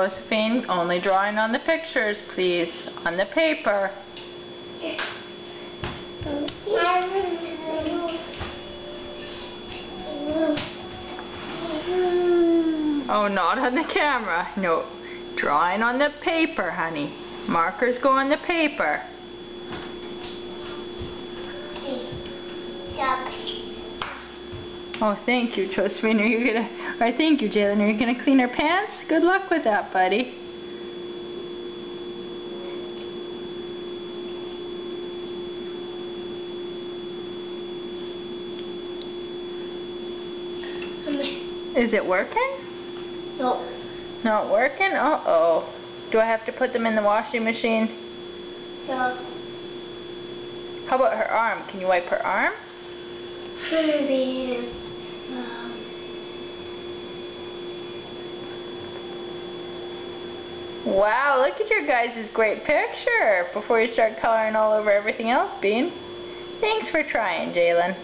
Josephine, only drawing on the pictures, please. On the paper. Oh, not on the camera. No. Drawing on the paper, honey. Markers go on the paper. Oh, thank you, Josephine. Thank you, Jalen. Are you gonna clean her pants? Good luck with that, buddy. Is it working? No. Not working? Uh-oh. Do I have to put them in the washing machine? Yeah. How about her arm? Can you wipe her arm? Maybe. Wow, look at your guys' great picture before you start coloring all over everything else, Bean. Thanks for trying, Jalen.